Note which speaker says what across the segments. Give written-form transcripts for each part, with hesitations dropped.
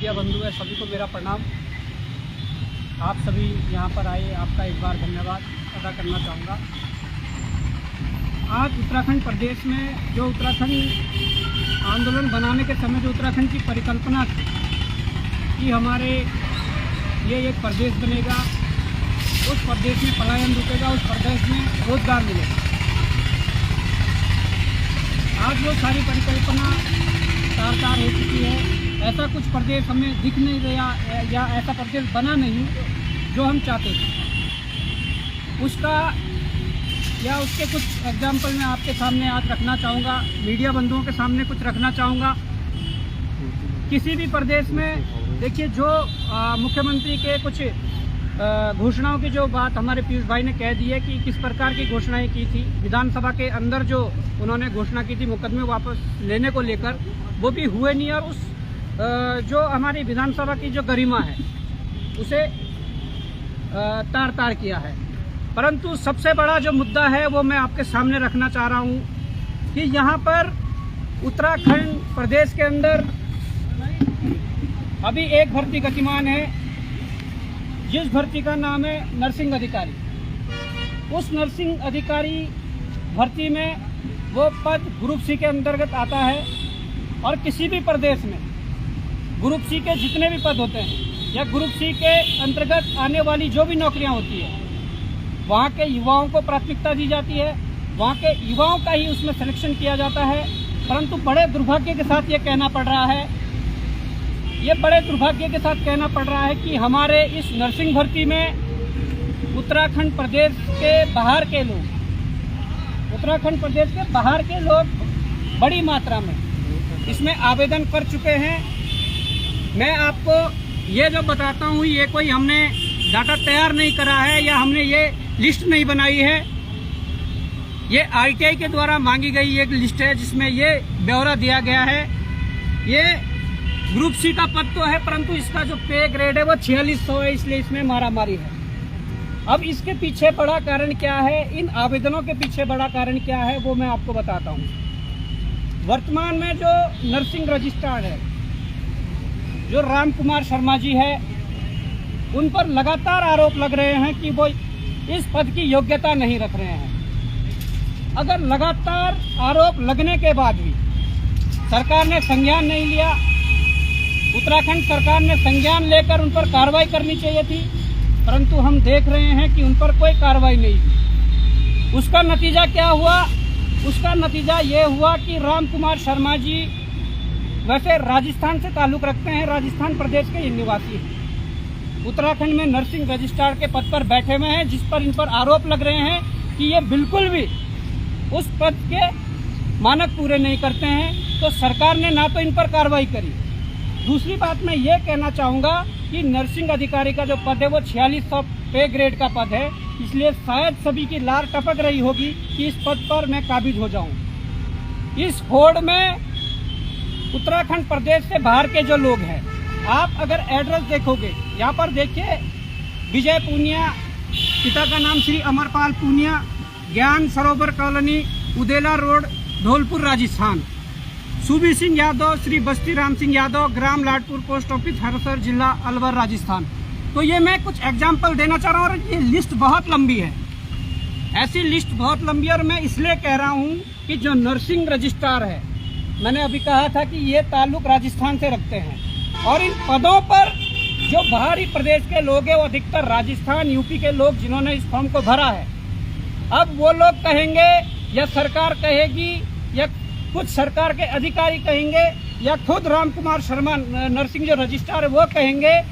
Speaker 1: Media बंधु है, सभी को मेरा प्रणाम। आप सभी यहाँ पर आए, आपका एक बार धन्यवाद अदा करना चाहूँगा। आज उत्तराखंड प्रदेश में जो उत्तराखंड आंदोलन बनाने के समय जो उत्तराखंड की परिकल्पना थी कि हमारे ये एक प्रदेश बनेगा, उस प्रदेश में पलायन रुकेगा, उस प्रदेश में रोजगार मिलेगा। आज वो सारी परिकल्पना तार हो चुकी है। ऐसा कुछ प्रदेश हमें दिख नहीं रहा या ऐसा प्रदेश बना नहीं जो हम चाहते थे। उसका या उसके कुछ एग्जाम्पल मैं आपके सामने आज रखना चाहूँगा, मीडिया बंधुओं के सामने कुछ रखना चाहूँगा। किसी भी प्रदेश में देखिए, जो मुख्यमंत्री के कुछ घोषणाओं की जो बात हमारे पीयूष भाई ने कह दी है कि किस प्रकार की घोषणाएं की थी विधानसभा के अंदर, जो उन्होंने घोषणा की थी मुकदमे वापस लेने को लेकर, वो भी हुए नहीं। और उस जो हमारी विधानसभा की जो गरिमा है उसे तार किया है। परंतु सबसे बड़ा जो मुद्दा है वो मैं आपके सामने रखना चाह रहा हूँ कि यहाँ पर उत्तराखंड प्रदेश के अंदर अभी एक भर्ती गतिमान है, जिस भर्ती का नाम है नर्सिंग अधिकारी। उस नर्सिंग अधिकारी भर्ती में वो पद ग्रुप सी के अंतर्गत आता है। और किसी भी प्रदेश में ग्रुप सी के जितने भी पद होते हैं या ग्रुप सी के अंतर्गत आने वाली जो भी नौकरियां होती है, वहाँ के युवाओं को प्राथमिकता दी जाती है, वहाँ के युवाओं का ही उसमें सिलेक्शन किया जाता है। परंतु बड़े दुर्भाग्य के साथ ये कहना पड़ रहा है, कि हमारे इस नर्सिंग भर्ती में उत्तराखंड प्रदेश के बाहर के लोग बड़ी मात्रा में इसमें आवेदन कर चुके हैं। मैं आपको ये जो बताता हूँ, ये कोई हमने डाटा तैयार नहीं करा है या हमने ये लिस्ट नहीं बनाई है। ये आरटीआई के द्वारा मांगी गई एक लिस्ट है जिसमें ये ब्यौरा दिया गया है। ये ग्रुप सी का पद तो है, परंतु इसका जो पे ग्रेड है वो 4600 है, इसलिए इसमें मारामारी है। अब इसके पीछे बड़ा कारण क्या है, इन आवेदनों के पीछे बड़ा कारण क्या है, वो मैं आपको बताता हूँ। वर्तमान में जो नर्सिंग रजिस्ट्रार है, जो राम कुमार शर्मा जी है, उन पर लगातार आरोप लग रहे हैं कि वो इस पद की योग्यता नहीं रख रहे हैं। अगर लगातार आरोप लगने के बाद भी सरकार ने संज्ञान नहीं लिया, उत्तराखंड सरकार ने संज्ञान लेकर उन पर कार्रवाई करनी चाहिए थी, परंतु हम देख रहे हैं कि उन पर कोई कार्रवाई नहीं हुई। उसका नतीजा क्या हुआ? उसका नतीजा ये हुआ कि राम कुमार शर्मा जी वैसे राजस्थान से ताल्लुक़ रखते हैं, राजस्थान प्रदेश के निवासी हैं, उत्तराखंड में नर्सिंग रजिस्ट्रार के पद पर बैठे हुए हैं, जिस पर इन पर आरोप लग रहे हैं कि ये बिल्कुल भी उस पद के मानक पूरे नहीं करते हैं। तो सरकार ने ना तो इन पर कार्रवाई करी। दूसरी बात मैं ये कहना चाहूँगा कि नर्सिंग अधिकारी का जो पद है वो 4600 पे ग्रेड का पद है, इसलिए शायद सभी की लार टपक रही होगी कि इस पद पर मैं काबिज हो जाऊँ। इस होड़ में उत्तराखंड प्रदेश से बाहर के जो लोग हैं, आप अगर एड्रेस देखोगे, यहाँ पर देखिए, विजय पूनिया, पिता का नाम श्री अमरपाल पूनिया, ज्ञान सरोवर कॉलोनी, उदेला रोड, धौलपुर राजस्थान। सुबीर सिंह यादव, श्री बस्ती राम सिंह यादव, ग्राम लाडपुर, पोस्ट ऑफिस हरसर, जिला अलवर, राजस्थान। तो ये मैं कुछ एग्जाम्पल देना चाह रहा हूँ और ये लिस्ट बहुत लंबी है, ऐसी लिस्ट बहुत लंबी है। और मैं इसलिए कह रहा हूँ कि जो नर्सिंग रजिस्ट्रार है, मैंने अभी कहा था कि ये ताल्लुक राजस्थान से रखते हैं, और इन पदों पर जो बाहरी प्रदेश के लोग हैं वो अधिकतर राजस्थान, यूपी के लोग जिन्होंने इस फॉर्म को भरा है। अब वो लोग कहेंगे या सरकार कहेगी या कुछ सरकार के अधिकारी कहेंगे या खुद राम कुमार शर्मा नर्सिंग जो रजिस्ट्रार है वो कहेंगे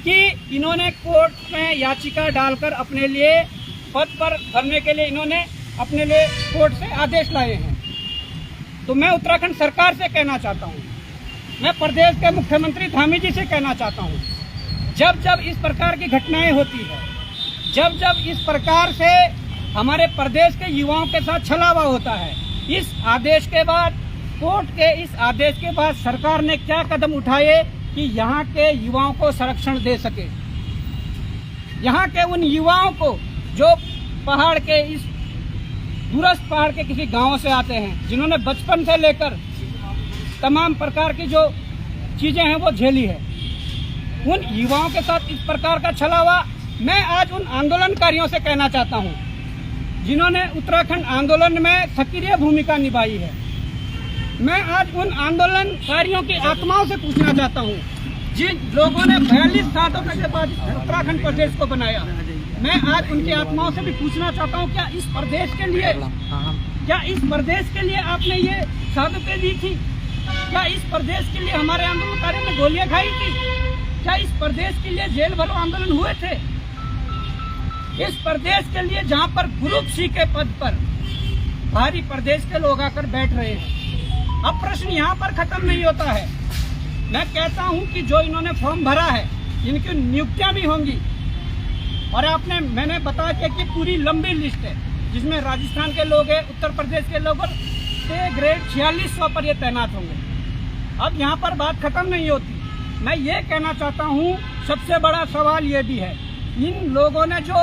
Speaker 1: कि इन्होंने कोर्ट में याचिका डालकर अपने लिए पद पर भरने के लिए इन्होंने अपने लिए कोर्ट से आदेश लाए हैं। तो मैं उत्तराखंड सरकार से कहना चाहता हूँ, मैं प्रदेश के मुख्यमंत्री धामी जी से कहना चाहता हूँ, जब इस प्रकार की घटनाएं होती है, जब इस प्रकार से हमारे प्रदेश के युवाओं के साथ छलावा होता है, इस आदेश के बाद, कोर्ट के इस आदेश के बाद सरकार ने क्या कदम उठाए कि यहाँ के युवाओं को संरक्षण दे सके। यहाँ के उन युवाओं को जो पहाड़ के इस दूरस्थ पहाड़ के किसी गांव से आते हैं, जिन्होंने बचपन से लेकर तमाम प्रकार की जो चीजें हैं वो झेली है, उन युवाओं के साथ इस प्रकार का छलावा मैं आज उन आंदोलनकारियों से कहना चाहता हूं, जिन्होंने उत्तराखंड आंदोलन में सक्रिय भूमिका निभाई है। मैं आज उन आंदोलनकारियों की आत्माओं से पूछना चाहता हूं, जिन लोगों ने 42 सालों के बाद उत्तराखंड प्रदेश को बनाया, मैं आज उनकी आत्माओं से भी पूछना चाहता हूं, क्या इस प्रदेश के लिए आपने ये शहादतें दी थी? क्या इस प्रदेश के लिए हमारे आंदोलनकारियों ने गोलियां खाई थी? क्या इस प्रदेश के लिए जेल भरो आंदोलन हुए थे? इस प्रदेश के लिए जहां पर ग्रुप सी के पद पर बाहरी प्रदेश के लोग आकर बैठ रहे हैं। अब प्रश्न यहां पर खत्म नहीं होता है। मैं कहता हूं कि जो इन्होंने फॉर्म भरा है, इनकी नियुक्तियां भी होंगी। और मैंने बता दिया कि पूरी लंबी लिस्ट है, जिसमें राजस्थान के लोग हैं, उत्तर प्रदेश के लोग, और ग्रेड 4600 पर ये तैनात होंगे। अब यहाँ पर बात खत्म नहीं होती। मैं ये कहना चाहता हूँ, सबसे बड़ा सवाल ये भी है, इन लोगों ने जो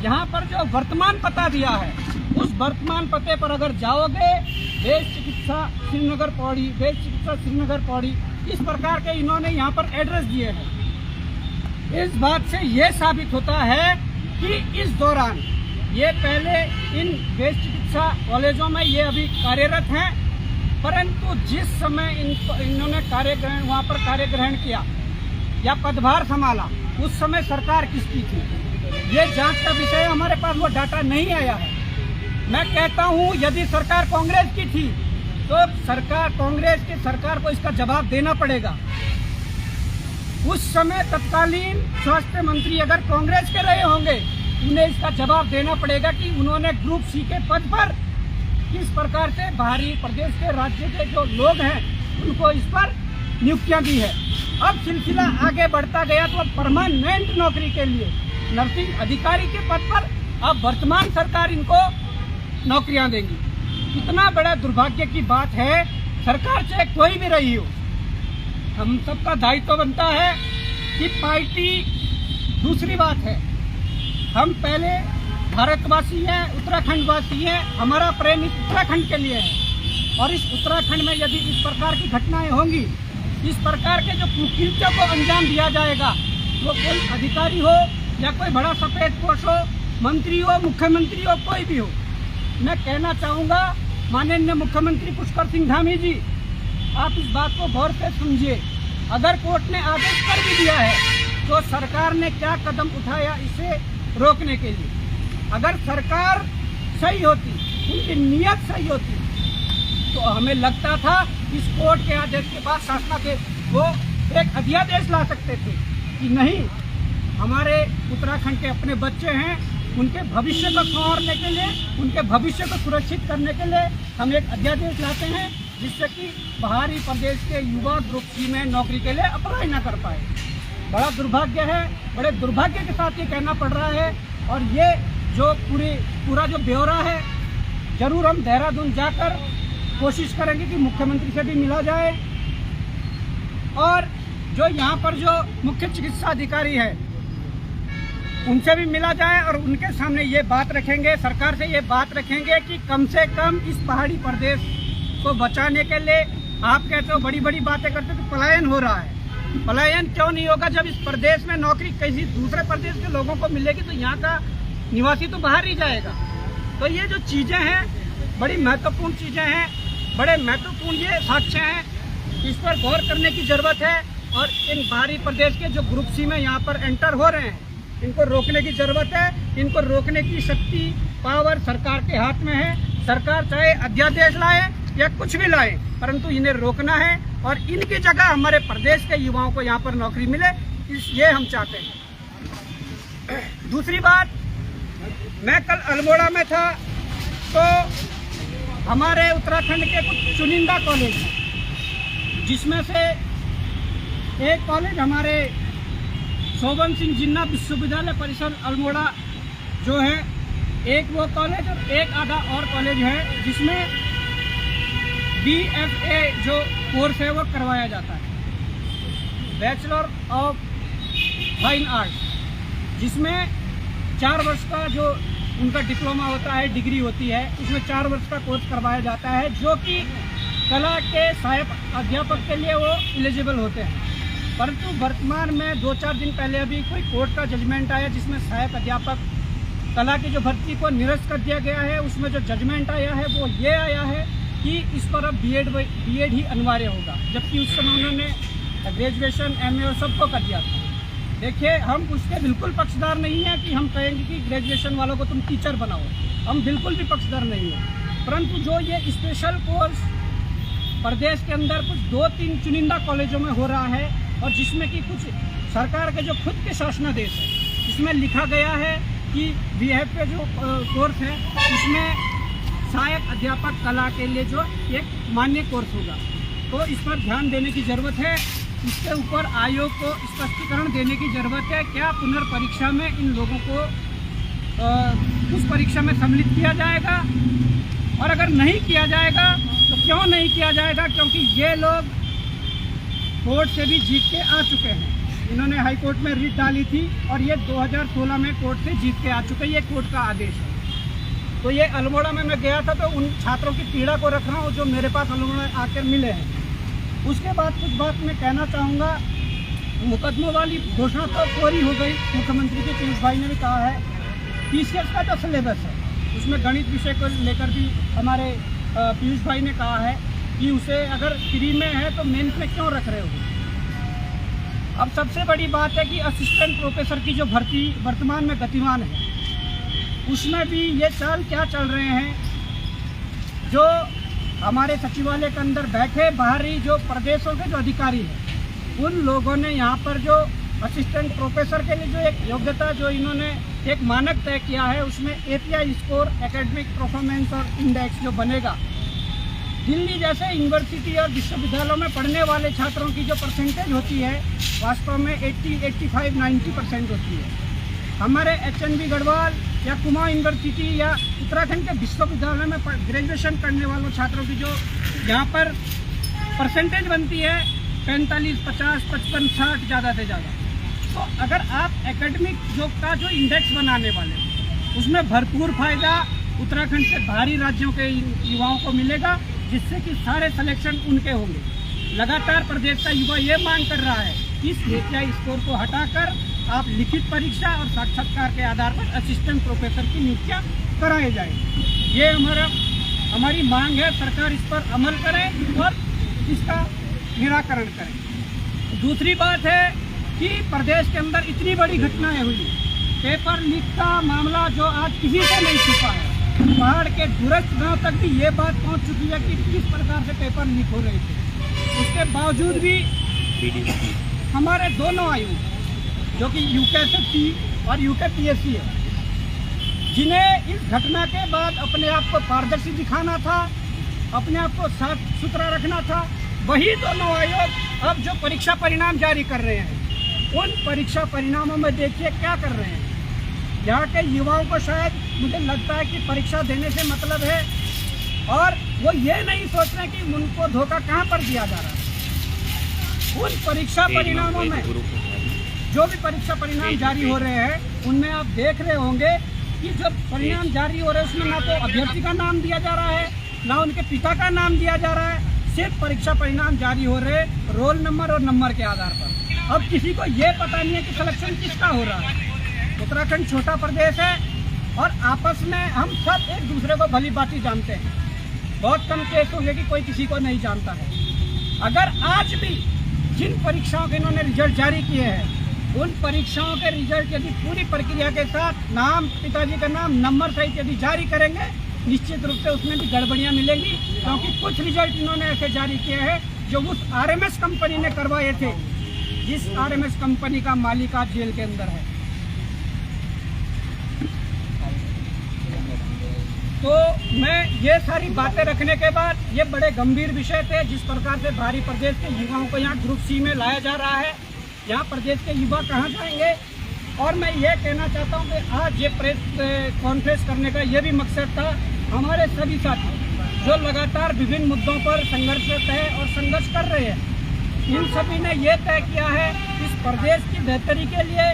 Speaker 1: यहाँ पर जो वर्तमान पता दिया है, उस वर्तमान पते पर अगर जाओगे, बेस चिकित्सा श्रीनगर पौड़ी, बेस चिकित्सा श्रीनगर पौड़ी, इस प्रकार के इन्होंने यहाँ पर एड्रेस दिए हैं। इस बात से ये साबित होता है कि इस दौरान ये पहले इन बेस चिकित्सा कॉलेजों में ये अभी कार्यरत हैं, परंतु जिस समय इन्होंने वहाँ पर कार्य ग्रहण किया या पदभार संभाला, उस समय सरकार किसकी थी, ये जांच का विषय है। हमारे पास वो डाटा नहीं आया है। मैं कहता हूँ, यदि सरकार कांग्रेस की थी तो सरकार को इसका जवाब देना पड़ेगा। उस समय तत्कालीन स्वास्थ्य मंत्री अगर कांग्रेस के रहे होंगे, उन्हें इसका जवाब देना पड़ेगा कि उन्होंने ग्रुप सी के पद पर किस प्रकार से बाहरी प्रदेश के राज्य के जो लोग हैं उनको इस पर नियुक्तियां दी है। अब सिलसिला आगे बढ़ता गया तो अब परमानेंट नौकरी के लिए नर्सिंग अधिकारी के पद पर अब वर्तमान सरकार इनको नौकरियां देगी। इतना बड़ा दुर्भाग्य की बात है। सरकार चाहे कोई भी रही हो, हम सबका दायित्व बनता है कि पार्टी दूसरी बात है, हम पहले भारतवासी हैं, उत्तराखंडवासी हैं, हमारा प्रेम इस उत्तराखंड के लिए है। और इस उत्तराखंड में यदि इस प्रकार की घटनाएं होंगी, इस प्रकार के जो कुकृत्यों को अंजाम दिया जाएगा, वो कोई अधिकारी हो या कोई बड़ा सफेद पोश हो, मंत्री हो, मुख्यमंत्री हो, कोई भी हो, मैं कहना चाहूँगा माननीय मुख्यमंत्री पुष्कर सिंह धामी जी, आप इस बात को गौर से समझिए। अगर कोर्ट ने आदेश कर भी दिया है तो सरकार ने क्या कदम उठाया इसे रोकने के लिए। अगर सरकार सही होती, उनकी नीयत सही होती, तो हमें लगता था इस कोर्ट के आदेश के बाद शासनादेश वो एक अध्यादेश ला सकते थे कि नहीं, हमारे उत्तराखंड के अपने बच्चे हैं, उनके भविष्य को संवारने के लिए, उनके भविष्य को सुरक्षित करने के लिए हम एक अध्यादेश लाते हैं, जिससे कि बाहरी प्रदेश के युवा ग्रुप सी में नौकरी के लिए अप्लाई न कर पाए। बड़ा दुर्भाग्य है, बड़े दुर्भाग्य के साथ ये कहना पड़ रहा है। और ये जो पूरा जो ब्यौरा है, जरूर हम देहरादून जाकर कोशिश करेंगे कि मुख्यमंत्री से भी मिला जाए, और जो यहाँ पर जो मुख्य चिकित्सा अधिकारी है उनसे भी मिला जाए, और उनके सामने ये बात रखेंगे, सरकार से ये बात रखेंगे कि कम से कम इस पहाड़ी प्रदेश को बचाने के लिए, आप कहते हो बड़ी बड़ी बातें करते हो, तो पलायन हो रहा है। पलायन क्यों नहीं होगा? जब इस प्रदेश में नौकरी किसी दूसरे प्रदेश के लोगों को मिलेगी तो यहाँ का निवासी तो बाहर ही जाएगा। तो ये जो चीज़ें हैं बड़ी महत्वपूर्ण चीज़ें हैं, बड़े महत्वपूर्ण ये साक्ष्य हैं, इस पर गौर करने की ज़रूरत है। और इन बाहरी प्रदेश के जो ग्रुप सी में यहाँ पर एंटर हो रहे हैं, इनको रोकने की ज़रूरत है। इनको रोकने की शक्ति, पावर सरकार के हाथ में है। सरकार चाहे अध्यादेश लाए या कुछ भी लाए, परंतु इन्हें रोकना है और इनकी जगह हमारे प्रदेश के युवाओं को यहाँ पर नौकरी मिले, ये हम चाहते हैं। दूसरी बात, मैं कल अल्मोड़ा में था, तो हमारे उत्तराखंड के कुछ चुनिंदा कॉलेज हैं, जिसमें से एक कॉलेज हमारे शोभन सिंह जिन्ना विश्वविद्यालय परिसर अल्मोड़ा जो है, एक वो कॉलेज और एक आधा और कॉलेज है जिसमें BFA जो कोर्स है वो करवाया जाता है, बैचलर ऑफ फाइन आर्ट्स, जिसमें 4 वर्ष का जो उनका डिप्लोमा होता है, डिग्री होती है, उसमें 4 वर्ष का कोर्स करवाया जाता है, जो कि कला के सहायक अध्यापक के लिए वो एलिजिबल होते हैं। परंतु वर्तमान में 2-4 दिन पहले अभी कोई कोर्ट का जजमेंट आया जिसमें सहायक अध्यापक कला की जो भर्ती को निरस्त कर दिया गया है। उसमें जो जजमेंट आया है वो ये आया है कि इस पर अब बीएड ही अनिवार्य होगा, जबकि उस समय उन्होंने ग्रेजुएशन एमए और सबको कर दिया था। देखिए, हम उसके बिल्कुल पक्षधर नहीं हैं कि हम कहेंगे कि ग्रेजुएशन वालों को तुम टीचर बनाओ, हम बिल्कुल भी पक्षधर नहीं हैं। परंतु जो ये स्पेशल कोर्स प्रदेश के अंदर कुछ 2-3 चुनिंदा कॉलेजों में हो रहा है और जिसमें कि कुछ सरकार के जो खुद के शासनादेश है इसमें लिखा गया है कि बीएड पे जो कोर्स है इसमें सहायक अध्यापक कला के लिए जो एक मान्य कोर्स होगा, तो इस पर ध्यान देने की ज़रूरत है। इसके ऊपर आयोग को स्पष्टीकरण देने की ज़रूरत है। क्या पुनर्परीक्षा में इन लोगों को उस परीक्षा में सम्मिलित किया जाएगा, और अगर नहीं किया जाएगा तो क्यों नहीं किया जाएगा? क्योंकि ये लोग कोर्ट से भी जीत के आ चुके हैं। इन्होंने हाई कोर्ट में रिट डाली थी और ये 2016 में कोर्ट से जीत के आ चुके हैं। ये कोर्ट का आदेश है। तो ये अल्मोड़ा में मैं गया था तो उन छात्रों की पीड़ा को रख रहा हूँ जो मेरे पास अल्मोड़ा आकर मिले हैं। उसके बाद कुछ बात मैं कहना चाहूँगा। मुकदमों वाली घोषणा तो पूरी हो गई। मुख्यमंत्री के पीयूष भाई ने भी कहा है पीसीएस का जो सिलेबस है उसमें गणित विषय को लेकर भी हमारे पीयूष भाई ने कहा है कि उसे अगर फ्री में है तो मेंस में क्यों रख रहे हो। अब सबसे बड़ी बात है कि असिस्टेंट प्रोफेसर की जो भर्ती वर्तमान में गतिमान है उसमें भी ये चाल क्या चल रहे हैं। जो हमारे सचिवालय के अंदर बैठे बाहरी जो प्रदेशों के जो अधिकारी हैं उन लोगों ने यहाँ पर जो असिस्टेंट प्रोफेसर के लिए जो एक योग्यता जो इन्होंने एक मानक तय किया है उसमें एपीआई स्कोर एकेडमिक परफॉर्मेंस और इंडेक्स जो बनेगा, दिल्ली जैसे यूनिवर्सिटी और विश्वविद्यालयों में पढ़ने वाले छात्रों की जो परसेंटेज होती है वास्तव में 80, 85, 90% होती है। हमारे एचएनबी गढ़वाल या कुमाऊं यूनिवर्सिटी या उत्तराखंड के विश्वविद्यालय में ग्रेजुएशन करने वालों छात्रों की जो यहाँ पर परसेंटेज बनती है 45, 50, 55, 60 ज़्यादा से ज़्यादा। तो अगर आप एकेडमिक का जो इंडेक्स बनाने वाले उसमें भरपूर फायदा उत्तराखंड से बाहरी राज्यों के युवाओं को मिलेगा, जिससे कि सारे सिलेक्शन उनके होंगे। लगातार प्रदेश का युवा ये मांग कर रहा है कि इस एपीआई स्कोर को हटाकर आप लिखित परीक्षा और साक्षात्कार के आधार पर असिस्टेंट प्रोफेसर की नियुक्तियाँ कराए जाए। ये हमारी मांग है। सरकार इस पर अमल करे और इसका निराकरण करे। दूसरी बात है कि प्रदेश के अंदर इतनी बड़ी घटनाएं हुई, पेपर लीक का मामला जो आज किसी से नहीं छुपा है। पहाड़ के दूरस्थ गांव तक भी ये बात पहुंच चुकी है कि किस प्रकार से पेपर लीक हो रहे थे। उसके बावजूद भी हमारे दोनों आयोग जो कि यूकेएसएससी और यूकेपीएससी है, जिन्हें इस घटना के बाद अपने आप को पारदर्शी दिखाना था, अपने आप को साफ सुथरा रखना था, वही दोनों आयोग अब जो परीक्षा परिणाम जारी कर रहे हैं उन परीक्षा परिणामों में देखिए क्या कर रहे हैं। यहाँ के युवाओं को शायद मुझे लगता है कि परीक्षा देने से मतलब है और वो ये नहीं सोच रहे कि उनको धोखा कहाँ पर दिया जा रहा है। उन परीक्षा परिणामों में जो भी परीक्षा परिणाम जारी हो रहे हैं उनमें आप देख रहे होंगे कि जब परिणाम जारी हो रहे हैं उसमें ना तो अभ्यर्थी का नाम दिया जा रहा है ना उनके पिता का नाम दिया जा रहा है। सिर्फ परीक्षा परिणाम जारी हो रहे रोल नंबर और नंबर के आधार पर। अब किसी को ये पता नहीं है कि सिलेक्शन किसका हो रहा है। उत्तराखंड छोटा प्रदेश है और आपस में हम सब एक दूसरे को भली भांति जानते हैं। बहुत कम केस होंगे कि कोई किसी को नहीं जानता है। अगर आज भी जिन परीक्षाओं के इन्होंने रिजल्ट जारी किए हैं उन परीक्षाओं के रिजल्ट यदि पूरी प्रक्रिया के साथ नाम, पिताजी का नाम, नंबर सहित यदि जारी करेंगे निश्चित रूप से उसमें भी गड़बड़ियाँ मिलेंगी। क्योंकि कुछ रिजल्ट इन्होंने ऐसे जारी किए हैं जो उस आरएमएस कंपनी ने करवाए थे, जिस आरएमएस कंपनी का मालिक आज जेल के अंदर है। तो मैं ये सारी बातें रखने के बाद ये बड़े गंभीर विषय थे जिस प्रकार से बाहरी प्रदेश के युवाओं को यहाँ ग्रुप सी में लाया जा रहा है। यहाँ प्रदेश के युवा कहाँ जाएंगे। और मैं ये कहना चाहता हूँ कि आज ये प्रेस कॉन्फ्रेंस करने का ये भी मकसद था। हमारे सभी साथी जो लगातार विभिन्न मुद्दों पर संघर्षरत है और संघर्ष कर रहे हैं, इन सभी ने ये तय किया है इस प्रदेश की बेहतरी के लिए,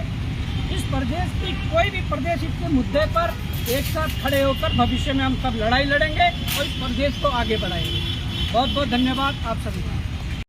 Speaker 1: इस प्रदेश की कोई भी प्रदेश हित के मुद्दे पर एक साथ खड़े होकर भविष्य में हम सब लड़ाई लड़ेंगे और इस प्रदेश को आगे बढ़ाएंगे। बहुत बहुत धन्यवाद आप सभी का।